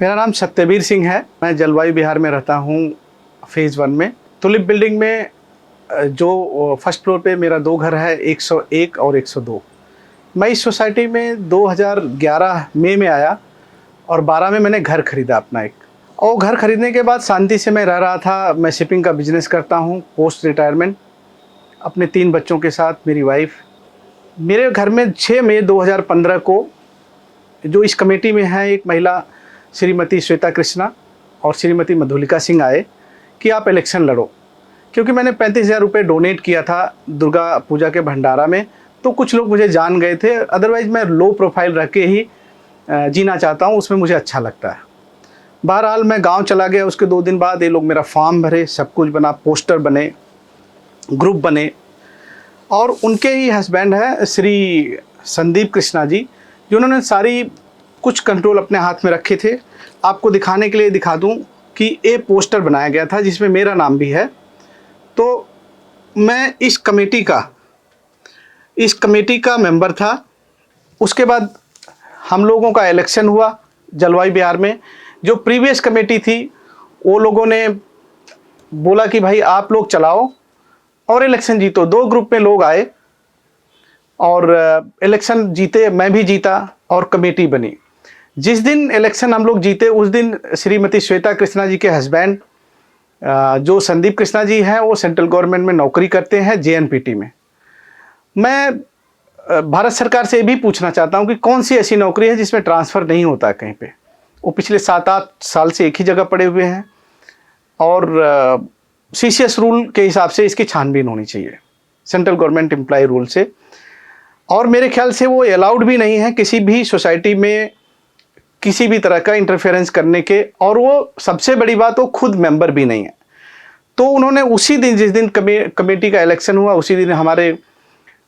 मेरा नाम सत्यवीर सिंह है। मैं जलवायु बिहार में रहता हूँ, फेज़ 1 में। तुलिप बिल्डिंग में जो फर्स्ट फ्लोर पे मेरा 2 घर है, 101 और 102। मैं इस सोसाइटी में 2011 मई में आया और 12 में मैंने घर खरीदा अपना एक। और घर खरीदने के बाद शांति से मैं रह रहा था। मैं शिपिंग का बिजनेस करता हूँ पोस्ट रिटायरमेंट, अपने 3 बच्चों के साथ, मेरी वाइफ। मेरे घर में 6 मई 2015 को जो इस कमेटी में है, एक महिला श्रीमती श्वेता कृष्णा और श्रीमती मधुलिका सिंह आए कि आप इलेक्शन लड़ो, क्योंकि मैंने 35,000 रुपये डोनेट किया था दुर्गा पूजा के भंडारा में। तो कुछ लोग मुझे जान गए थे। अदरवाइज़ मैं लो प्रोफाइल रख के ही जीना चाहता हूँ, उसमें मुझे अच्छा लगता है। बहरहाल मैं गांव चला गया। उसके 2 दिन बाद ये लोग मेरा फॉर्म भरे, सब कुछ बना, पोस्टर बने, ग्रुप बने। और उनके ही हस्बैंड है श्री संदीप कृष्णा जी, जिन्होंने सारी कुछ कंट्रोल अपने हाथ में रखे थे। आपको दिखाने के लिए दिखा दूं कि ये पोस्टर बनाया गया था जिसमें मेरा नाम भी है। तो मैं इस कमेटी का मेंबर था। उसके बाद हम लोगों का इलेक्शन हुआ जलवायु बिहार में। जो प्रीवियस कमेटी थी वो लोगों ने बोला कि भाई आप लोग चलाओ और इलेक्शन जीतो। 2 ग्रुप में लोग आए और इलेक्शन जीते, मैं भी जीता और कमेटी बनी। जिस दिन इलेक्शन हम लोग जीते उस दिन श्रीमती श्वेता कृष्णा जी के हस्बैंड जो संदीप कृष्णा जी हैं, वो सेंट्रल गवर्नमेंट में नौकरी करते हैं JNPT में। मैं भारत सरकार से ये भी पूछना चाहता हूँ कि कौन सी ऐसी नौकरी है जिसमें ट्रांसफ़र नहीं होता है कहीं पे। वो पिछले 7-8 साल से एक ही जगह पड़े हुए हैं और CCS रूल के हिसाब से इसकी छानबीन होनी चाहिए, सेंट्रल गवर्नमेंट एम्प्लॉय रूल से। और मेरे ख्याल से वो अलाउड भी नहीं है किसी भी सोसाइटी में किसी भी तरह का इंटरफेरेंस करने के। और वो सबसे बड़ी बात, वो खुद मेंबर भी नहीं है। तो उन्होंने उसी दिन, जिस दिन कमेटी का इलेक्शन हुआ, उसी दिन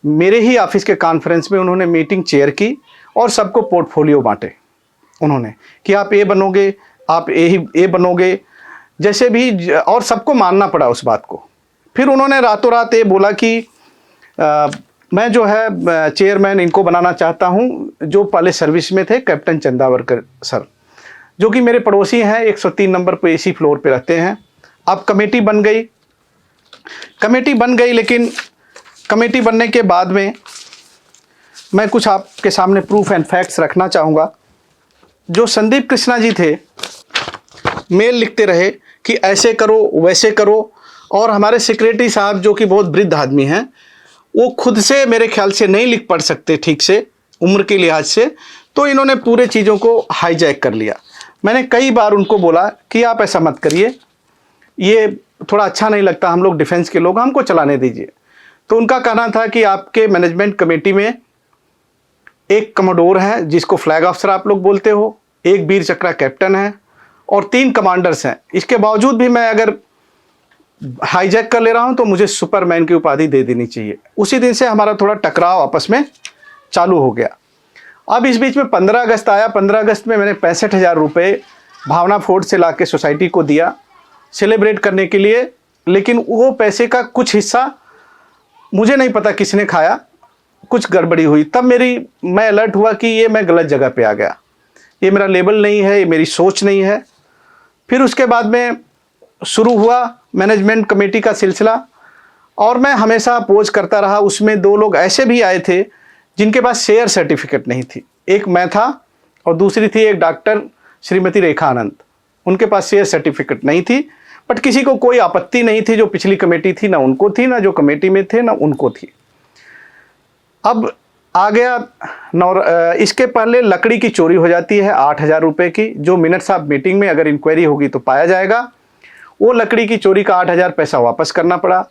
मेरे ही ऑफिस के कॉन्फ्रेंस में उन्होंने मीटिंग चेयर की और सबको पोर्टफोलियो बांटे उन्होंने कि आप ये बनोगे, आप ये बनोगे, जैसे भी। और सबको मानना पड़ा उस बात को। फिर उन्होंने रातों रात ये बोला कि मैं जो है चेयरमैन इनको बनाना चाहता हूँ, जो पहले सर्विस में थे, कैप्टन चंदावरकर सर, जो कि मेरे पड़ोसी हैं, 103 नंबर पे इसी फ्लोर पे रहते हैं। अब कमेटी बन गई, लेकिन कमेटी बनने के बाद में मैं कुछ आपके सामने प्रूफ एंड फैक्ट्स रखना चाहूँगा। जो संदीप कृष्णा जी थे, मेल लिखते रहे कि ऐसे करो वैसे करो। और हमारे सेक्रेटरी साहब जो कि बहुत वृद्ध आदमी हैं, वो खुद से मेरे ख्याल से नहीं लिख पढ़ सकते ठीक से, उम्र के लिहाज से। तो इन्होंने पूरे चीज़ों को हाईजैक कर लिया। मैंने कई बार उनको बोला कि आप ऐसा मत करिए, ये थोड़ा अच्छा नहीं लगता, हम लोग डिफेंस के लोग, हमको चलाने दीजिए। तो उनका कहना था कि आपके मैनेजमेंट कमेटी में एक कमोडोर है जिसको फ्लैग ऑफिसर आप लोग बोलते हो, एक वीर चक्रा कैप्टन है और 3 कमांडर्स हैं। इसके बावजूद भी मैं अगर हाईजैक कर ले रहा हूं तो मुझे सुपरमैन की उपाधि दे देनी चाहिए। उसी दिन से हमारा थोड़ा टकराव आपस में चालू हो गया। अब इस बीच में 15 अगस्त आया। 15 अगस्त में मैंने 65,000 रुपये भावना फोर्ट से ला के सोसाइटी को दिया सेलिब्रेट करने के लिए। लेकिन वो पैसे का कुछ हिस्सा मुझे नहीं पता किसने खाया, कुछ गड़बड़ी हुई। तब मैं अलर्ट हुआ कि ये मैं गलत जगह पे आ गया, ये मेरा लेवल नहीं है, ये मेरी सोच नहीं है। फिर उसके बाद में शुरू हुआ मैनेजमेंट कमेटी का सिलसिला और मैं हमेशा अपोज करता रहा। उसमें 2 लोग ऐसे भी आए थे जिनके पास शेयर सर्टिफिकेट नहीं थी। एक मैं था और दूसरी थी एक डॉक्टर श्रीमती रेखा आनंद, उनके पास शेयर सर्टिफिकेट नहीं थी। बट किसी को कोई आपत्ति नहीं थी। जो पिछली कमेटी थी ना उनको थी, ना जो कमेटी में थे ना उनको थी। अब आ गया इसके पहले लकड़ी की चोरी हो जाती है 8,000 रुपये की, जो मिनट्स ऑफ मीटिंग में अगर इंक्वायरी होगी तो पाया जाएगा। वो लकड़ी की चोरी का 8,000 पैसा वापस करना पड़ा।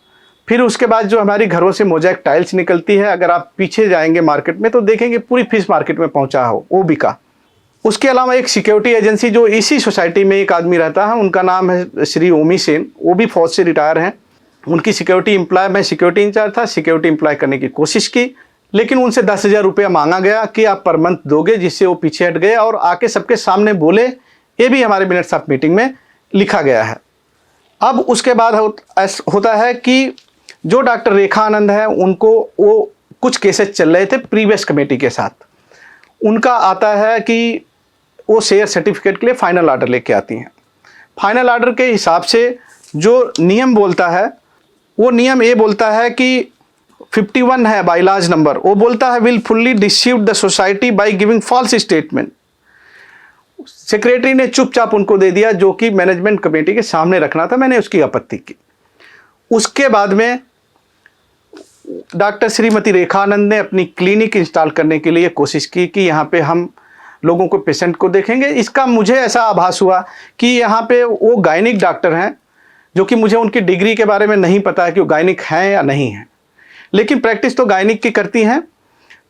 फिर उसके बाद जो हमारी घरों से मोज़ेक टाइल्स निकलती है, अगर आप पीछे जाएंगे मार्केट में तो देखेंगे पूरी फीस मार्केट में पहुंचा हो, वो बिका। उसके अलावा एक सिक्योरिटी एजेंसी जो इसी सोसाइटी में एक आदमी रहता है, उनका नाम है श्री ओमी सेन, वो भी फौज से रिटायर हैं। उनकी सिक्योरिटी एम्प्लॉय, मैं सिक्योरिटी इंचार्ज था, सिक्योरिटी एम्प्लॉय करने की कोशिश की, लेकिन उनसे 10,000 रुपया मांगा गया कि आप पर मंथ दोगे, जिससे वो पीछे हट गए और आके सबके सामने बोले। ये भी हमारे मिनट्स ऑफ मीटिंग में लिखा गया है। अब उसके बाद होता है कि जो डॉक्टर रेखा आनंद है, उनको वो कुछ केसेस चल रहे थे प्रीवियस कमेटी के साथ। उनका आता है कि वो शेयर सर्टिफिकेट के लिए फाइनल ऑर्डर लेके आती हैं। फाइनल ऑर्डर के हिसाब से जो नियम बोलता है, वो नियम ये बोलता है कि 51 है बाइलाज नंबर, वो बोलता है will fully deceive the society by giving false statement. Secretary ने चुपचाप उनको दे दिया, जो कि मैनेजमेंट कमेटी के सामने रखना था। मैंने उसकी आपत्ति की। उसके बाद में डॉक्टर श्रीमती रेखा आनंद ने अपनी क्लिनिक इंस्टॉल करने के लिए कोशिश की कि यहाँ पे हम लोगों को, पेशेंट को देखेंगे। इसका मुझे ऐसा आभास हुआ कि यहाँ पे वो गायनिक डॉक्टर हैं, जो कि मुझे उनकी डिग्री के बारे में नहीं पता है कि वो गायनिक हैं या नहीं हैं, लेकिन प्रैक्टिस तो गायनिक की करती हैं।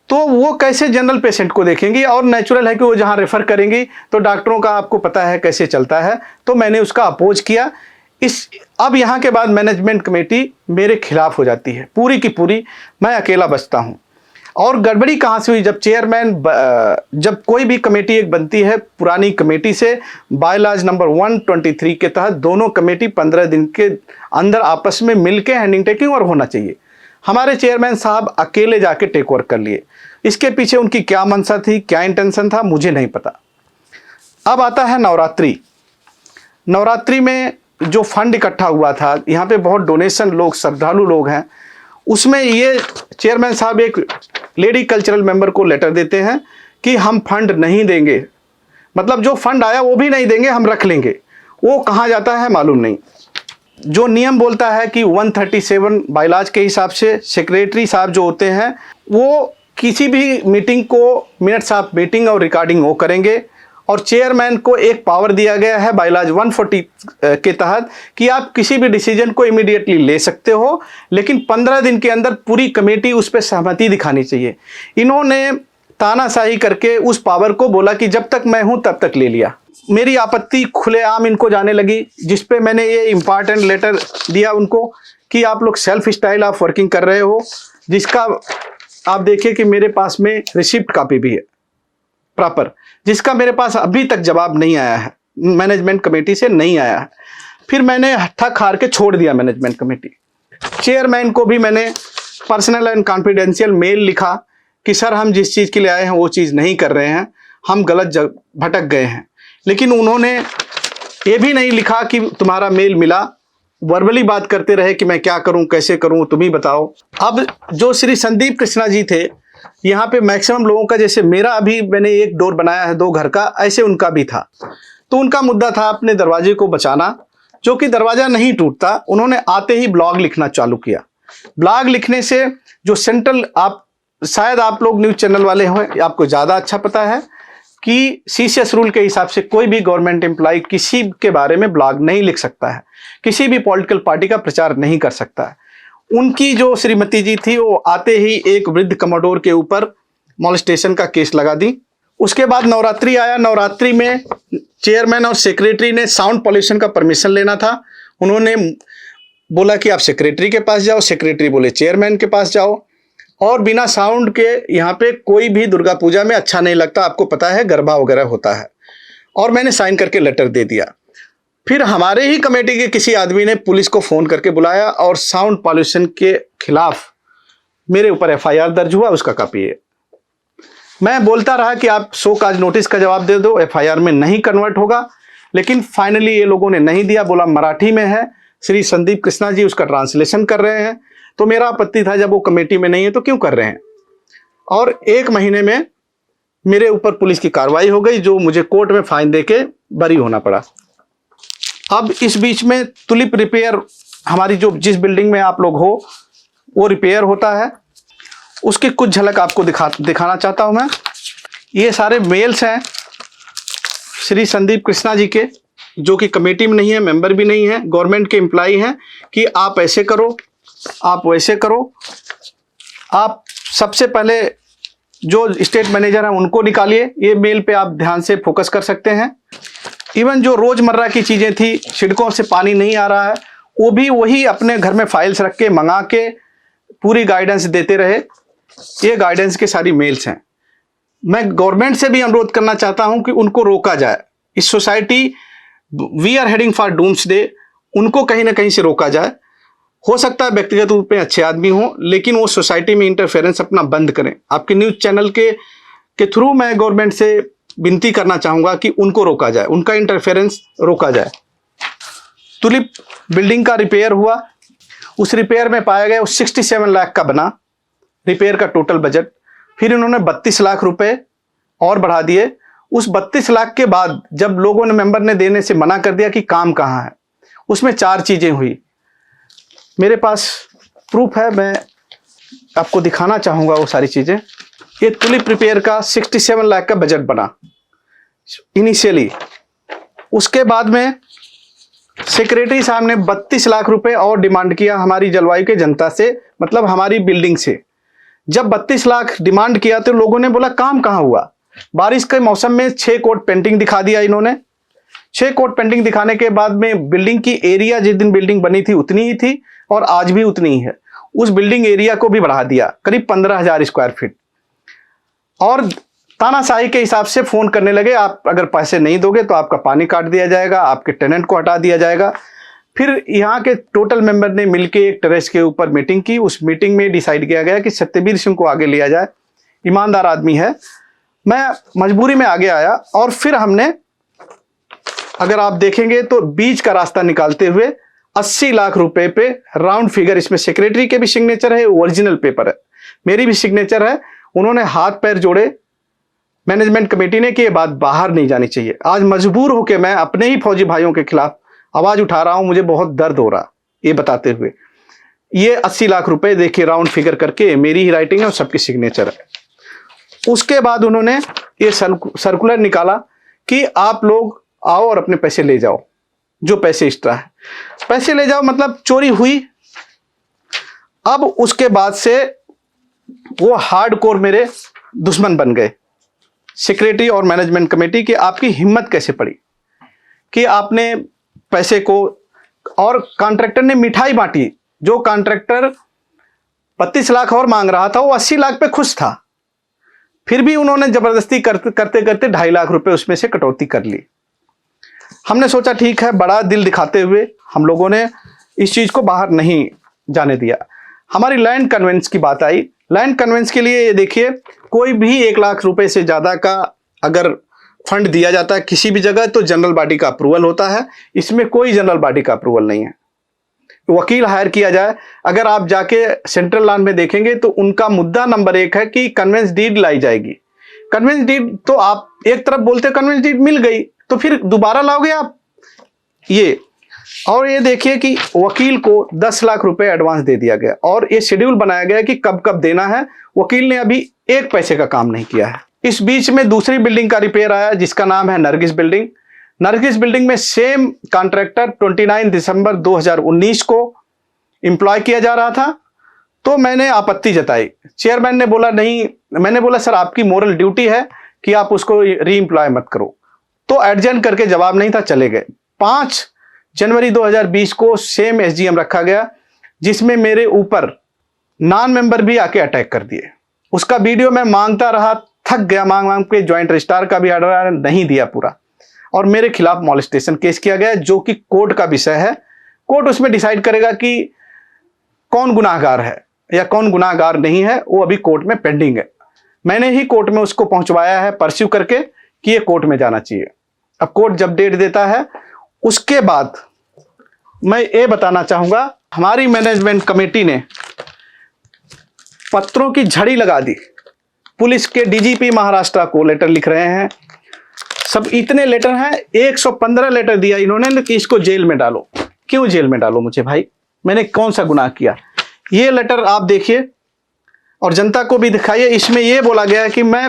तो वो कैसे जनरल पेशेंट को देखेंगी, और नेचुरल है कि वो जहाँ रेफ़र करेंगी तो डॉक्टरों का आपको पता है कैसे चलता है। तो मैंने उसका अपोज किया। अब यहाँ के बाद मैनेजमेंट कमेटी मेरे खिलाफ हो जाती है, पूरी की पूरी। मैं अकेला बचता हूँ। और गड़बड़ी कहाँ से हुई, जब चेयरमैन, जब कोई भी कमेटी एक बनती है पुरानी कमेटी से, बायलॉज नंबर 123 के तहत दोनों कमेटी 15 दिन के अंदर आपस में मिलके हैंडिंग टेकिंग और होना चाहिए। हमारे चेयरमैन साहब अकेले जाके टेक ओवर कर लिए। इसके पीछे उनकी क्या मंशा थी, क्या इंटेंशन था, मुझे नहीं पता। अब आता है नवरात्रि। नवरात्रि में जो फंड इकट्ठा हुआ था, यहाँ पे बहुत डोनेशन लोग, श्रद्धालु लोग हैं, उसमें ये चेयरमैन साहब एक लेडी कल्चरल मेंबर को लेटर देते हैं कि हम फंड नहीं देंगे, मतलब जो फंड आया वो भी नहीं देंगे, हम रख लेंगे। वो कहाँ जाता है मालूम नहीं। जो नियम बोलता है कि 137 बाइलाज के हिसाब से सेक्रेटरी साहब जो होते हैं, वो किसी भी मीटिंग को मिनट्स ऑफ मीटिंग और रिकॉर्डिंग वो करेंगे। और चेयरमैन को एक पावर दिया गया है बाइलाज 140 के तहत कि आप किसी भी डिसीजन को इमीडिएटली ले सकते हो, लेकिन 15 दिन के अंदर पूरी कमेटी उस पर सहमति दिखानी चाहिए। इन्होंने तानाशाही करके उस पावर को बोला कि जब तक मैं हूं तब तक ले लिया। मेरी आपत्ति खुलेआम इनको जाने लगी, जिस पे मैंने ये इंपॉर्टेंट लेटर दिया उनको कि आप लोग सेल्फ स्टाइल ऑफ वर्किंग कर रहे हो, जिसका आप देखिए कि मेरे पास में रिसिप्ट कॉपी भी है प्रॉपर, जिसका मेरे पास अभी तक जवाब नहीं आया है, मैनेजमेंट कमेटी से नहीं आया है। फिर मैंने हट्ठा खार के छोड़ दिया मैनेजमेंट कमेटी। चेयरमैन को भी मैंने पर्सनल एंड कॉन्फिडेंशियल मेल लिखा कि सर हम जिस चीज़ के लिए आए हैं वो चीज़ नहीं कर रहे हैं, हम गलत भटक गए हैं। लेकिन उन्होंने ये भी नहीं लिखा कि तुम्हारा मेल मिला, वर्बली बात करते रहे कि मैं क्या करूं, कैसे करूं, तुम ही बताओ। अब जो श्री संदीप कृष्णा जी थे, यहाँ पे मैक्सिमम लोगों का, जैसे मेरा अभी मैंने एक डोर बनाया है 2 घर का, ऐसे उनका भी था। तो उनका मुद्दा था अपने दरवाजे को बचाना, जो कि दरवाजा नहीं टूटता। उन्होंने आते ही ब्लॉग लिखना चालू किया। ब्लॉग लिखने से जो सेंट्रल, आप शायद आप लोग न्यूज़ चैनल वाले हों, आपको ज़्यादा अच्छा पता है कि सीसीएस रूल के हिसाब से कोई भी गवर्नमेंट एम्प्लॉय किसी के बारे में ब्लॉग नहीं लिख सकता है, किसी भी पॉलिटिकल पार्टी का प्रचार नहीं कर सकता है। उनकी जो श्रीमती जी थी, वो आते ही एक वृद्ध कमोडोर के ऊपर मॉलेस्टेशन का केस लगा दी। उसके बाद नवरात्रि आया। नवरात्रि में चेयरमैन और सेक्रेटरी ने साउंड पॉल्यूशन का परमिशन लेना था। उन्होंने बोला कि आप सेक्रेटरी के पास जाओ, सेक्रेटरी बोले चेयरमैन के पास जाओ। और बिना साउंड के यहाँ पे कोई भी दुर्गा पूजा में अच्छा नहीं लगता, आपको पता है, गरबा वगैरह होता है। और मैंने साइन करके लेटर दे दिया। फिर हमारे ही कमेटी के किसी आदमी ने पुलिस को फ़ोन करके बुलाया और साउंड पॉल्यूशन के खिलाफ मेरे ऊपर एफआईआर दर्ज हुआ, उसका कॉपी है। मैं बोलता रहा कि आप 100 काज नोटिस का जवाब दे दो, एफआईआर में नहीं कन्वर्ट होगा, लेकिन फाइनली ये लोगों ने नहीं दिया। बोला मराठी में है, श्री संदीप कृष्णा जी उसका ट्रांसलेशन कर रहे हैं। तो मेरा आपत्ति था, जब वो कमेटी में नहीं है तो क्यों कर रहे हैं। और 1 महीने में मेरे ऊपर पुलिस की कार्रवाई हो गई, जो मुझे कोर्ट में फाइन दे के बरी होना पड़ा। अब इस बीच में तुलिप रिपेयर, हमारी जो जिस बिल्डिंग में आप लोग हो, वो रिपेयर होता है। उसकी कुछ झलक आपको दिखाना चाहता हूं मैं। ये सारे मेल्स हैं श्री संदीप कृष्णा जी के, जो कि कमेटी में नहीं है, मेंबर भी नहीं है, गवर्नमेंट के एम्प्लॉय हैं, कि आप ऐसे करो, आप वैसे करो। आप सबसे पहले जो स्टेट मैनेजर हैं उनको निकालिए। ये मेल पे आप ध्यान से फोकस कर सकते हैं। इवन जो रोजमर्रा की चीजें थी, छिड़कों से पानी नहीं आ रहा है, वो भी वही अपने घर में फाइल्स रख के मंगा के पूरी गाइडेंस देते रहे। ये गाइडेंस के सारी मेल्स हैं। मैं गवर्नमेंट से भी अनुरोध करना चाहता हूं कि उनको रोका जाए। इस society, we are heading for doomsday, उनको कहीं ना कहीं से रोका जाए। हो सकता है व्यक्तिगत रूप में अच्छे आदमी हो, लेकिन वो सोसाइटी में इंटरफेरेंस अपना बंद करें। आपके न्यूज़ चैनल के थ्रू मैं गवर्नमेंट से विनती करना चाहूँगा कि उनको रोका जाए, उनका इंटरफेरेंस रोका जाए। तुलिप बिल्डिंग का रिपेयर हुआ, उस रिपेयर में पाया गया 67 लाख का बना रिपेयर का टोटल बजट। फिर इन्होंने 32 लाख रुपए और बढ़ा दिए। उस 32 लाख के बाद जब लोगों ने, मेंबर ने देने से मना कर दिया कि काम कहाँ है, उसमें 4 चीज़ें हुई। मेरे पास प्रूफ है, मैं आपको दिखाना चाहूँगा वो सारी चीज़ें। ये तुलिप रिपेयर का 67 लाख का बजट बना इनिशियली। उसके बाद में सेक्रेटरी साहब ने 32 लाख रुपए और डिमांड किया हमारी जलवायु के जनता से, मतलब हमारी बिल्डिंग से। जब 32 लाख डिमांड किया तो लोगों ने बोला काम कहाँ हुआ। बारिश के मौसम में 6 कोट पेंटिंग दिखा दिया इन्होंने। 6 कोट पेंटिंग दिखाने के बाद में बिल्डिंग की एरिया जिस दिन बिल्डिंग बनी थी उतनी ही थी और आज भी उतनी ही है। उस बिल्डिंग एरिया को भी बढ़ा दिया करीब 15,000 स्क्वायर फीट। और तानाशाही के हिसाब से फोन करने लगे, आप अगर पैसे नहीं दोगे तो आपका पानी काट दिया जाएगा, आपके टेनेंट को हटा दिया जाएगा। फिर यहाँ के टोटल मेंबर ने मिलकर एक टेरेस के ऊपर मीटिंग की। उस मीटिंग में डिसाइड किया गया कि सत्यवीर सिंह को आगे लिया जाए, ईमानदार आदमी है। मैं मजबूरी में आगे आया और फिर हमने, अगर आप देखेंगे तो बीच का रास्ता निकालते हुए 80 लाख रुपए पे राउंड फिगर, इसमें सेक्रेटरी के भी सिग्नेचर है, ओरिजिनल पेपर है, मेरी भी सिग्नेचर है। उन्होंने हाथ पैर जोड़े मैनेजमेंट कमेटी ने कि ये बात बाहर नहीं जानी चाहिए। आज मजबूर होकर मैं अपने ही फौजी भाइयों के खिलाफ आवाज उठा रहा हूं, मुझे बहुत दर्द हो रहा ये बताते हुए। ये 80 लाख रुपए देखिए राउंड फिगर करके, मेरी ही राइटिंग है और सबकी सिग्नेचर है। उसके बाद उन्होंने ये सर्कुलर निकाला कि आप लोग आओ और अपने पैसे ले जाओ, जो पैसे एक्स्ट्रा है पैसे ले जाओ, मतलब चोरी हुई। अब उसके बाद से वो हार्डकोर मेरे दुश्मन बन गए, सेक्रेटरी और मैनेजमेंट कमेटी की। आपकी हिम्मत कैसे पड़ी कि आपने पैसे को, और कॉन्ट्रैक्टर ने मिठाई बांटी। जो कॉन्ट्रैक्टर 32 लाख और मांग रहा था वो 80 लाख पे खुश था, फिर भी उन्होंने जबरदस्ती करते करते 2.5 लाख रुपए उसमें से कटौती कर ली। हमने सोचा ठीक है, बड़ा दिल दिखाते हुए हम लोगों ने इस चीज को बाहर नहीं जाने दिया। हमारी लैंड कन्वेंस की बात आई। लैंड कन्वेंस के लिए ये देखिए, कोई भी 1 लाख रुपए से ज्यादा का अगर फंड दिया जाता है किसी भी जगह तो जनरल बॉडी का अप्रूवल होता है। इसमें कोई जनरल बॉडी का अप्रूवल नहीं है। वकील हायर किया जाए। अगर आप जाके सेंट्रल लॉ में देखेंगे तो उनका मुद्दा नंबर 1 है कि कन्वेंस डीड लाई जाएगी। कन्वेंस डीड तो आप एक तरफ बोलते कन्वेंस डीड मिल गई तो फिर दोबारा लाओगे आप ये। और ये देखिए कि वकील को 10 लाख रुपए एडवांस दे दिया गया और ये शेड्यूल बनाया गया कि कब कब देना है। वकील ने अभी 1 पैसे का काम नहीं किया है। इस बीच में दूसरी बिल्डिंग का रिपेयर आया जिसका नाम है नरगिस बिल्डिंग। नरगिस बिल्डिंग में सेम कॉन्ट्रैक्टर 29 दिसंबर 2019 को एम्प्लॉय किया जा रहा था। तो मैंने आपत्ति जताई। चेयरमैन ने बोला नहीं, मैंने बोला सर आपकी मोरल ड्यूटी है कि आप उसको री एम्प्लॉय मत करो। तो एडजर्न करके जवाब नहीं था, चले गए। 5 जनवरी 2020 को सेम एसजीएम रखा गया जिसमें मेरे ऊपर नॉन मेंबर भी आके अटैक कर दिए। उसका वीडियो मैं मांगता रहा, थक गया मांग मांग के। ज्वाइंट रजिस्ट्रार का भी ऑर्डर नहीं दिया पूरा और मेरे खिलाफ मॉलेस्टेशन केस किया गया जो कि कोर्ट का विषय है। कोर्ट उसमें डिसाइड करेगा कि कौन गुनाहगार है या कौन गुनाहगार नहीं है, वो अभी कोर्ट में पेंडिंग है। मैंने ही कोर्ट में उसको पहुंचवाया है परस्यू करके कि ये कोर्ट में जाना चाहिए। अब कोर्ट जब डेट देता है उसके बाद मैं ये बताना चाहूंगा, हमारी मैनेजमेंट कमेटी ने पत्रों की झड़ी लगा दी। पुलिस के डीजीपी महाराष्ट्र को लेटर लिख रहे हैं, सब इतने लेटर हैं, 115 लेटर दिया इन्होंने कि इसको जेल में डालो। क्यों जेल में डालो मुझे भाई, मैंने कौन सा गुनाह किया? ये लेटर आप देखिए और जनता को भी दिखाइए। इसमें यह बोला गया है कि मैं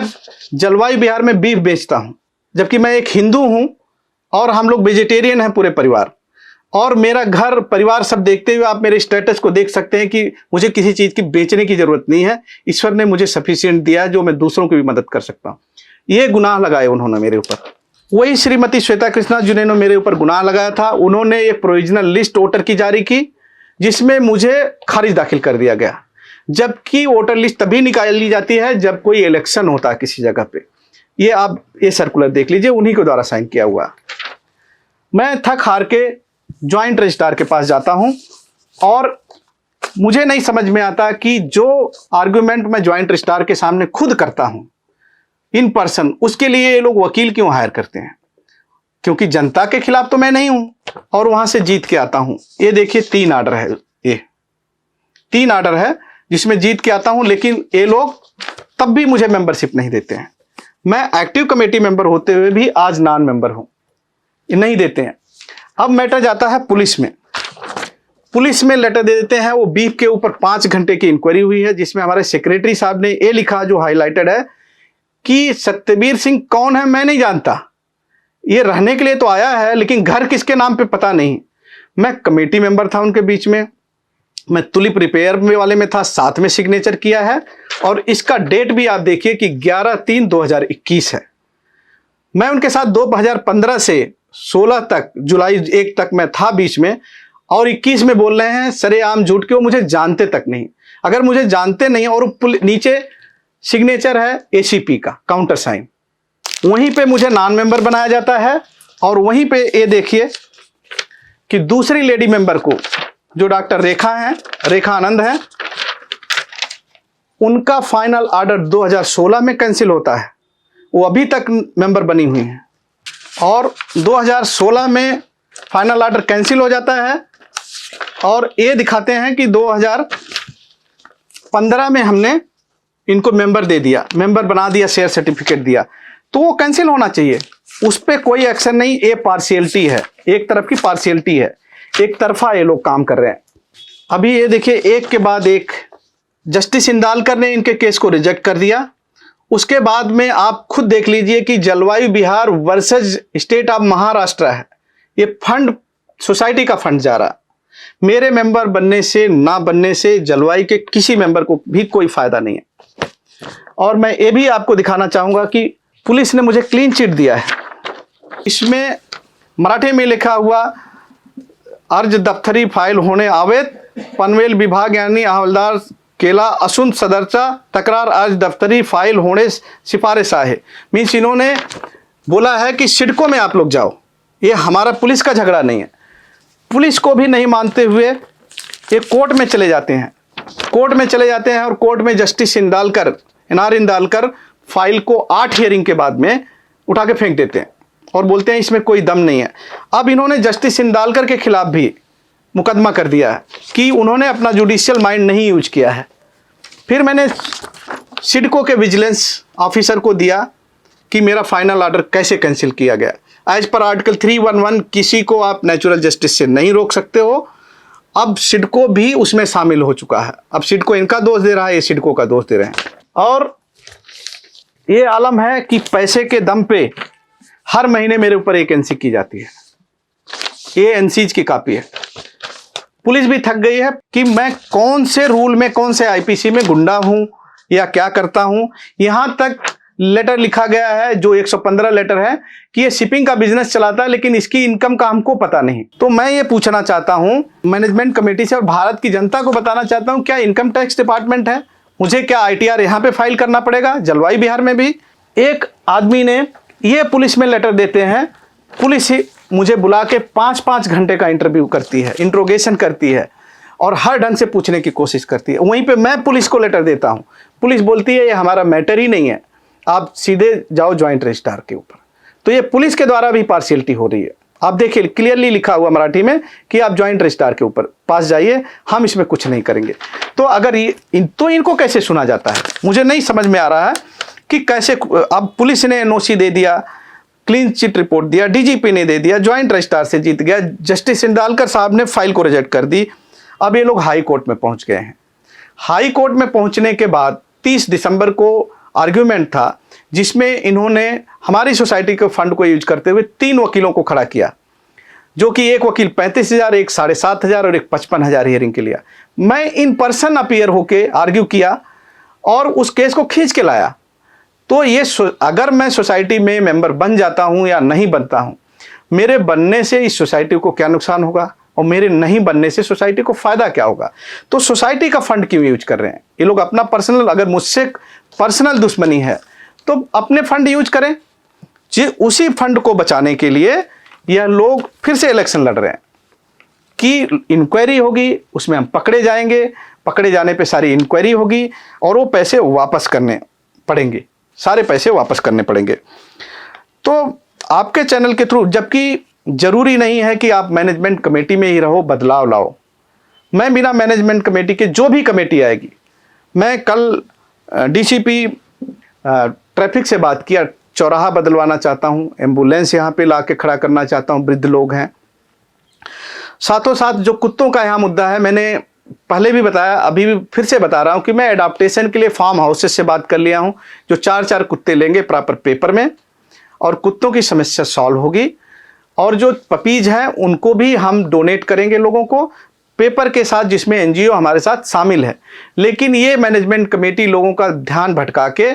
जलवायु बिहार में बीफ बेचता हूं, जबकि मैं एक हिंदू हूं और हम लोग वेजिटेरियन हैं पूरे परिवार। और मेरा घर परिवार सब देखते हुए आप मेरे स्टेटस को देख सकते हैं कि मुझे किसी चीज़ की बेचने की जरूरत नहीं है। ईश्वर ने मुझे सफिशिएंट दिया है जो मैं दूसरों की भी मदद कर सकता हूँ। ये गुनाह लगाए उन्होंने मेरे ऊपर। वही श्रीमती श्वेता कृष्णा जिन्होंने मेरे ऊपर गुनाह लगाया था, उन्होंने एक प्रोविजनल लिस्ट वोटर की जारी की जिसमें मुझे खारिज दाखिल कर दिया गया। जबकि वोटर लिस्ट तभी निकाली जाती है जब कोई इलेक्शन होता है किसी जगह पे। ये आप ये सर्कुलर देख लीजिए, उन्हीं के द्वारा साइन किया हुआ। मैं थक हार के ज्वाइंट रजिस्ट्रार के पास जाता हूं और मुझे नहीं समझ में आता कि जो आर्गुमेंट मैं ज्वाइंट रजिस्ट्रार के सामने खुद करता हूं इन पर्सन, उसके लिए ये लोग वकील क्यों हायर करते हैं? क्योंकि जनता के खिलाफ तो मैं नहीं हूं और वहां से जीत के आता हूं। ये देखिए 3 आर्डर है, ये 3 आर्डर है जिसमें जीत के आता हूं, लेकिन ये लोग तब भी मुझे मेंबरशिप नहीं देते हैं। मैं एक्टिव कमेटी मेंबर होते हुए भी आज नॉन मेंबर हूं, ये नहीं देते हैं। अब मैटर जाता है पुलिस में। पुलिस में लेटर दे देते हैं। वो बीफ के ऊपर 5 घंटे की इंक्वायरी हुई है, जिसमें हमारे सेक्रेटरी साहब ने ये लिखा जो हाईलाइटेड है कि सत्यवीर सिंह कौन है मैं नहीं जानता, ये रहने के लिए तो आया है लेकिन घर किसके नाम पे पता नहीं। मैं कमेटी मेंबर था उनके बीच में, मैं तुलिप रिपेयर वाले में था, साथ में सिग्नेचर किया है और इसका डेट भी आप देखिए कि 11/3/2021 है। मैं उनके साथ 2015 से 16 तक, जुलाई 1 तक मैं था बीच में, और 21 में बोल रहे हैं सरेआम झूठ के वो मुझे जानते तक नहीं। अगर मुझे जानते नहीं और नीचे सिग्नेचर है एसीपी का काउंटर साइन, वहीं पे मुझे नॉन मेंबर बनाया जाता है। और वहीं पे ये देखिए कि दूसरी लेडी मेंबर को जो डॉक्टर रेखा हैं, रेखा आनंद हैं, उनका फाइनल ऑर्डर 2016 में कैंसिल होता है। वो अभी तक मेंबर बनी हुई हैं और 2016 में फाइनल ऑर्डर कैंसिल हो जाता है और ये दिखाते हैं कि 2015 में हमने इनको मेंबर दे दिया, मेंबर बना दिया, शेयर सर्टिफिकेट दिया, तो वो कैंसिल होना चाहिए। उस पर कोई एक्शन नहीं। ये पार्शियलिटी है, एक तरफ की पार्शियलिटी है, एक तरफा ये लोग काम कर रहे हैं। अभी ये देखिए एक के बाद एक जस्टिस इंदालकर ने इनके केस को रिजेक्ट कर दिया। उसके बाद में आप खुद देख लीजिए कि जलवायु Bihar versus state of Maharashtra है। ये फंड सोसाइटी का फंड जा रहा। मेरे मेंबर बनने से ना बनने से जलवायु के किसी मेंबर को भी कोई फायदा नहीं है। और मैं ये भी आपको दिखाना चाहूंगा कि पुलिस ने मुझे क्लीन चिट दिया है। इसमें मराठी में लिखा हुआ अर्ज दफ्तरी फाइल होणे आवेत पनवेल विभाग यानी हवलदार केला असून सदरचा तक्रार अर्ज दफ्तरी फाइल होने सिफारिश आहे। मीन्स इन्होंने बोला है कि सिडको में आप लोग जाओ, ये हमारा पुलिस का झगड़ा नहीं है। पुलिस को भी नहीं मानते हुए ये कोर्ट में चले जाते हैं, कोर्ट में चले जाते हैं और कोर्ट में जस्टिस इंदालकर, एनआर इंदालकर फाइल को 8 हियरिंग के बाद में उठा के फेंक देते हैं और बोलते हैं इसमें कोई दम नहीं है। अब इन्होंने जस्टिस इंदालकर के खिलाफ भी मुकदमा कर दिया है कि उन्होंने अपना जुडिशियल माइंड नहीं यूज किया है। फिर मैंने सिडको के विजिलेंस ऑफिसर को दिया कि मेरा फाइनल ऑर्डर कैसे कैंसिल किया गया। एज पर आर्टिकल 311 किसी को आप नेचुरल जस्टिस से नहीं रोक सकते हो। अब सिडको भी उसमें शामिल हो चुका है। अब सिडको इनका दोष दे रहा है, ये सिडको का दोष दे रहे हैं। और ये आलम है कि पैसे के दम पे हर महीने मेरे ऊपर एक एनसी की जाती है। ये एनसीज की कॉपी है। पुलिस भी थक गई है कि मैं कौन से रूल में, कौन से आईपीसी में गुंडा हूं या क्या करता हूं। यहां तक लेटर लिखा गया है जो 115 लेटर है कि ये शिपिंग का बिजनेस चलाता है लेकिन इसकी इनकम का हमको पता नहीं। तो मैं ये पूछना चाहता हूं मैनेजमेंट कमेटी से और भारत की जनता को बताना चाहता हूं, क्या इनकम टैक्स डिपार्टमेंट है? मुझे क्या आईटीआर यहां पे फाइल करना पड़ेगा? जलवायु बिहार में भी एक आदमी ने ये पुलिस में लेटर देते हैं, पुलिस ही मुझे बुला के 5-5 घंटे का इंटरव्यू करती है, इंट्रोगेशन करती है और हर ढंग से पूछने की कोशिश करती है। वहीं पे मैं पुलिस को लेटर देता हूं, पुलिस बोलती है ये हमारा मैटर ही नहीं है, आप सीधे जाओ ज्वाइंट रजिस्ट्रार के ऊपर। तो ये पुलिस के द्वारा भी पार्शियलिटी हो रही है। आप देखिए क्लियरली लिखा हुआ मराठी में कि आप ज्वाइंट रजिस्ट्रार के ऊपर पास जाइए, हम इसमें कुछ नहीं करेंगे। तो अगर तो इनको कैसे सुना जाता है, मुझे नहीं समझ में आ रहा है कि कैसे। अब पुलिस ने एनओसी दे दिया, क्लीन चिट रिपोर्ट दिया, डीजीपी ने दे दिया, ज्वाइंट रजिस्ट्रार से जीत गया, जस्टिस इंदालकर साहब ने फाइल को रिजेक्ट कर दी। अब ये लोग हाई कोर्ट में पहुंच गए हैं। हाई कोर्ट में पहुंचने के बाद 30 दिसंबर को आर्ग्यूमेंट था जिसमें इन्होंने हमारी सोसाइटी के फंड को यूज करते हुए 3 वकीलों को खड़ा किया, जो कि एक वकील 35,000, एक 7,500 और एक 55,000 हियरिंग के लिए। मैं इन पर्सन अपीयर होके आर्ग्यू किया और उस केस को खींच के लाया। तो ये अगर मैं सोसाइटी में मेंबर बन जाता हूं या नहीं बनता हूं, मेरे बनने से इस सोसाइटी को क्या नुकसान होगा और मेरे नहीं बनने से सोसाइटी को फायदा क्या होगा। तो सोसाइटी का फंड क्यों यूज कर रहे हैं ये लोग? अपना पर्सनल, अगर मुझसे पर्सनल दुश्मनी है तो अपने फंड यूज करें। उसी फंड को बचाने के लिए यह लोग फिर से इलेक्शन लड़ रहे हैं कि इंक्वायरी होगी, उसमें हम पकड़े जाएंगे, पकड़े जाने पे सारी इंक्वायरी होगी और वो पैसे वापस करने पड़ेंगे। सारे पैसे वापस करने पड़ेंगे। तो आपके चैनल के थ्रू, जबकि ज़रूरी नहीं है कि आप मैनेजमेंट कमेटी में ही रहो, बदलाव लाओ। मैं बिना मैनेजमेंट कमेटी के, जो भी कमेटी आएगी, मैं कल डीसीपी ट्रैफिक से बात किया, चौराहा बदलवाना चाहता हूँ, एम्बुलेंस यहाँ पे ला के खड़ा करना चाहता हूँ, वृद्ध लोग हैं। साथों साथ जो कुत्तों का यहाँ मुद्दा है, मैंने पहले भी बताया, अभी भी फिर से बता रहा हूँ कि मैं एडाप्टेशन के लिए फार्म हाउसेस से बात कर लिया हूँ, जो 4-4 कुत्ते लेंगे प्रॉपर पेपर में, और कुत्तों की समस्या सॉल्व होगी। और जो पपीज हैं उनको भी हम डोनेट करेंगे लोगों को पेपर के साथ, जिसमें एनजीओ हमारे साथ शामिल है। लेकिन ये मैनेजमेंट कमेटी लोगों का ध्यान भटका के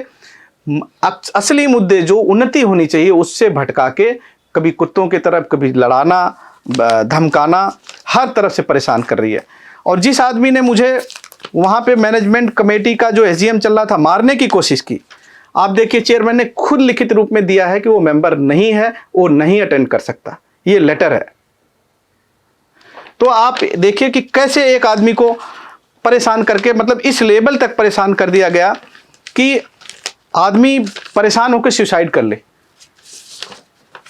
असली मुद्दे जो उन्नति होनी चाहिए उससे भटका के कभी कुत्तों की तरफ, कभी लड़ाना, धमकाना, हर तरफ से परेशान कर रही है। और जिस आदमी ने मुझे वहाँ पे मैनेजमेंट कमेटी का जो एसजीएम चल रहा था मारने की कोशिश की, आप देखिए चेयरमैन ने खुद लिखित रूप में दिया है कि वो मेंबर नहीं है, वो नहीं अटेंड कर सकता, ये लेटर है। तो आप देखिए कि कैसे एक आदमी को परेशान करके, मतलब इस लेवल तक परेशान कर दिया गया कि आदमी परेशान होकर सुसाइड कर ले।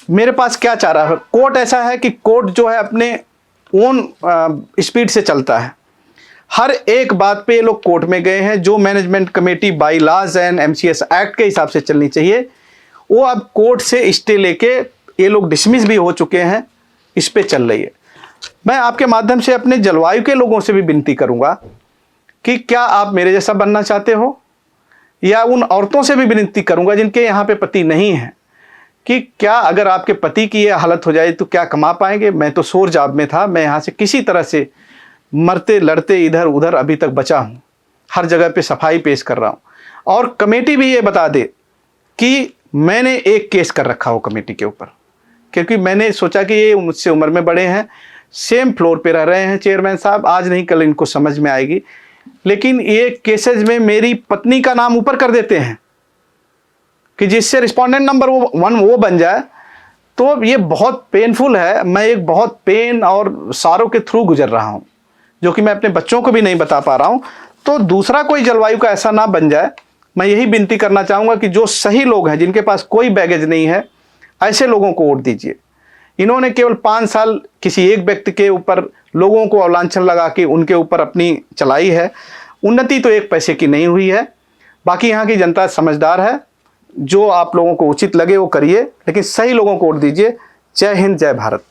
मेरे पास क्या चारा है? कोर्ट ऐसा है कि कोर्ट जो है अपने ओन स्पीड से चलता है। हर एक बात पे ये लोग कोर्ट में गए हैं। जो management committee bylaws and MCS act के हिसाब से चलनी चाहिए, वो अब कोर्ट से स्टे लेके ये लोग डिसमिस भी हो चुके हैं, इस पे चल रही है। मैं आपके माध्यम से अपने जलवायु के लोगों से भी विनती करूंगा कि क्या आप मेरे जैसा बनना चाहते हो, या उन औरतों से भी विनती करूंगा जिनके यहाँ पे पति नहीं है, कि क्या अगर आपके पति की ये हालत हो जाए तो क्या कमा पाएंगे? मैं तो शोर जाब में था, मैं यहाँ से किसी तरह से मरते लड़ते इधर उधर अभी तक बचा हूँ, हर जगह पे सफाई पेश कर रहा हूँ। और कमेटी भी ये बता दे कि मैंने एक केस कर रखा हो कमेटी के ऊपर, क्योंकि मैंने सोचा कि ये मुझसे उम्र में बड़े हैं, सेम फ्लोर पे रह रहे हैं चेयरमैन साहब, आज नहीं कल इनको समझ में आएगी। लेकिन ये केसेज में मेरी पत्नी का नाम ऊपर कर देते हैं कि जिससे रिस्पोंडेंट नंबर 1 वो बन जाए। तो ये बहुत पेनफुल है। मैं एक बहुत पेन और सारों के थ्रू गुजर रहा हूँ, जो कि मैं अपने बच्चों को भी नहीं बता पा रहा हूँ। तो दूसरा कोई जलवायु का ऐसा ना बन जाए। मैं यही विनती करना चाहूँगा कि जो सही लोग हैं, जिनके पास कोई बैगेज नहीं है, ऐसे लोगों को वोट दीजिए। इन्होंने केवल 5 साल किसी एक व्यक्ति के ऊपर लोगों को अवलांछन लगा के उनके ऊपर अपनी चलाई है। उन्नति तो एक पैसे की नहीं हुई है। बाकी यहाँ की जनता समझदार है, जो आप लोगों को उचित लगे वो करिए, लेकिन सही लोगों को वोट दीजिए। जय हिंद, जय भारत।